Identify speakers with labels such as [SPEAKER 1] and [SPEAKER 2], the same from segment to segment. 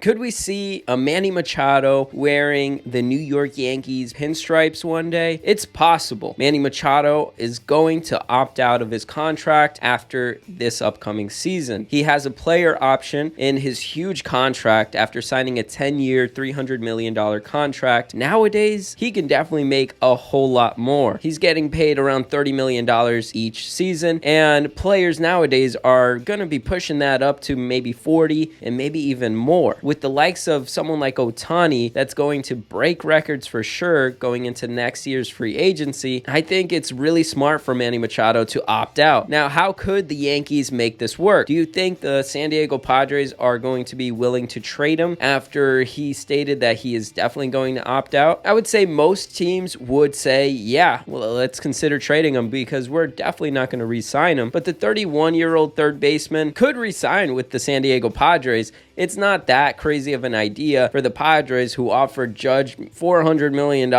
[SPEAKER 1] Could we see a Manny Machado wearing the New York Yankees pinstripes one day? It's possible. Manny Machado is going to opt out of his contract after this upcoming season. He has a player option in his huge contract after signing a 10-year, $300 million contract. Nowadays, he can definitely make a whole lot more. He's getting paid around $30 million each season, and players nowadays are going to be pushing that up to maybe 40 and maybe even more. With the likes of someone like Ohtani, that's going to break records for sure going into next year's free agency, I think it's really smart for Manny Machado to opt out. Now, how could the Yankees make this work? Do you think the San Diego Padres are going to be willing to trade him after he stated that he is definitely going to opt out? I would say most teams would say, yeah, well, let's consider trading him because we're definitely not going to re-sign him. But the 31-year-old third baseman could re-sign with the San Diego Padres. It's not that crazy of an idea for the Padres, who offered Judge $400 million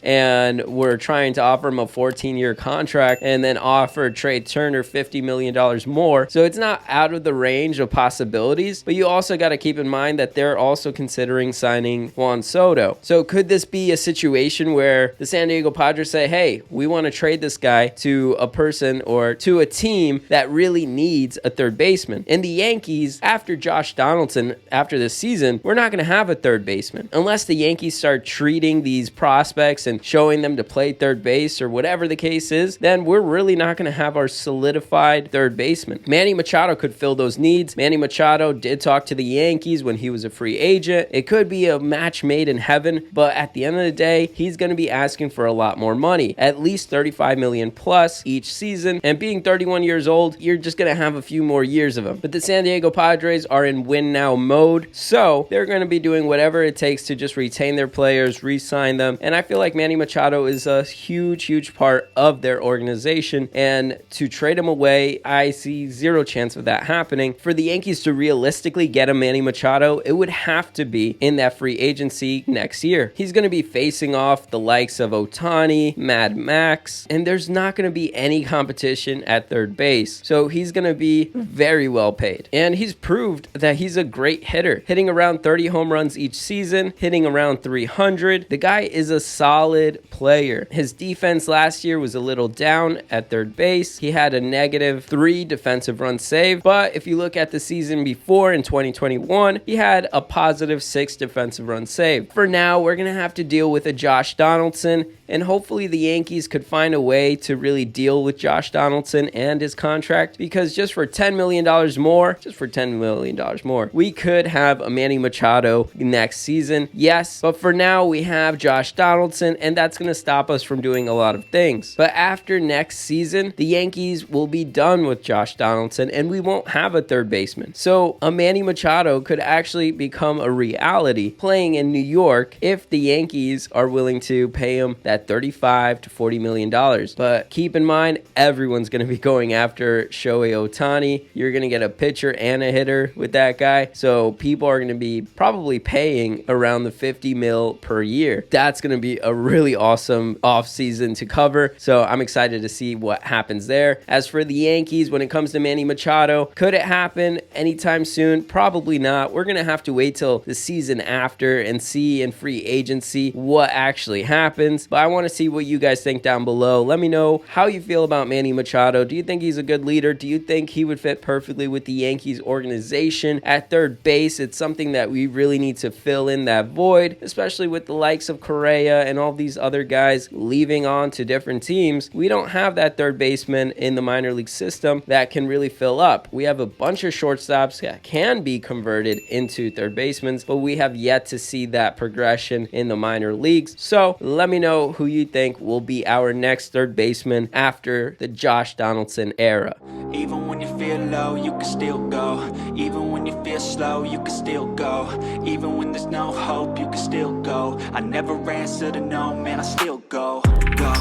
[SPEAKER 1] and were trying to offer him a 14-year contract, and then offered Trey Turner $50 million more. So it's not out of the range of possibilities, but you also got to keep in mind that they're also considering signing Juan Soto. So could this be a situation where the San Diego Padres say, hey, we want to trade this guy to a person or to a team that really needs a third baseman? And the Yankees, after Josh Donaldson, after this season, we're not going to have a third baseman unless the Yankees start treating these prospects and showing them to play third base or whatever the case is. Then we're really not going to have our solidified third baseman. Manny Machado could fill those needs. Manny Machado did talk to the Yankees when he was a free agent. It could be a match made in heaven, but at the end of the day, he's going to be asking for a lot more money, at least $35 million plus each season. And being 31 years old, you're just going to have a few more years of him. But the San Diego Padres are in win now mode, so they're going to be doing whatever it takes to just retain their players, re-sign them, and I feel like Manny Machado is a huge part of their organization, and to trade him away, I see zero chance of that happening. For the Yankees to realistically get a Manny Machado, it would have to be in that free agency next year. He's going to be facing off the likes of Ohtani, Mad Max, and there's not going to be any competition at third base, so he's going to be very well paid, and he's proved that he's a great hitter, hitting around 30 home runs each season, hitting around 300. The guy is a solid player. His defense last year was a little down at third base. He had a -3 defensive run save, but if you look at the season before in 2021, he had a +6 defensive run save. For now, we're going to have to deal with a Josh Donaldson, and hopefully the Yankees could find a way to really deal with Josh Donaldson and his contract, because just for $10 million more, we could have a Manny Machado next season. Yes, but for now we have Josh Donaldson, and that's going to stop us from doing a lot of things. But after next season, the Yankees will be done with Josh Donaldson, and we won't have a third baseman. So a Manny Machado could actually become a reality playing in New York if the Yankees are willing to pay him that $35 to $40 million. But keep in mind, everyone's going to be going after Shohei Ohtani. You're going to get a pitcher and a hitter with that guy. So people are going to be probably paying around the $50 million per year. That's going to be a really awesome offseason to cover. So I'm excited to see what happens there. As for the Yankees, when it comes to Manny Machado, could it happen anytime soon? Probably not. We're going to have to wait till the season after and see in free agency what actually happens. But I want to see what you guys think down below. Let me know how you feel about Manny Machado. Do you think he's a good leader? Do you think he would fit perfectly with the Yankees organization at third base? It's something that we really need to fill in that void, especially with the likes of Correa and all these other guys leaving on to different teams. We don't have that third baseman in the minor league system that can really fill up. We have a bunch of shortstops that can be converted into third basemen, but we have yet to see that progression in the minor leagues. So let me know who you think will be our next third baseman after the Josh Donaldson era.
[SPEAKER 2] Even when you feel low, you can still go. Even when you feel slow, you can still go. Even when there's no hope, you can still go. I never answer to no, man, I still go. Go,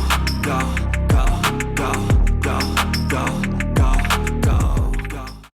[SPEAKER 2] go.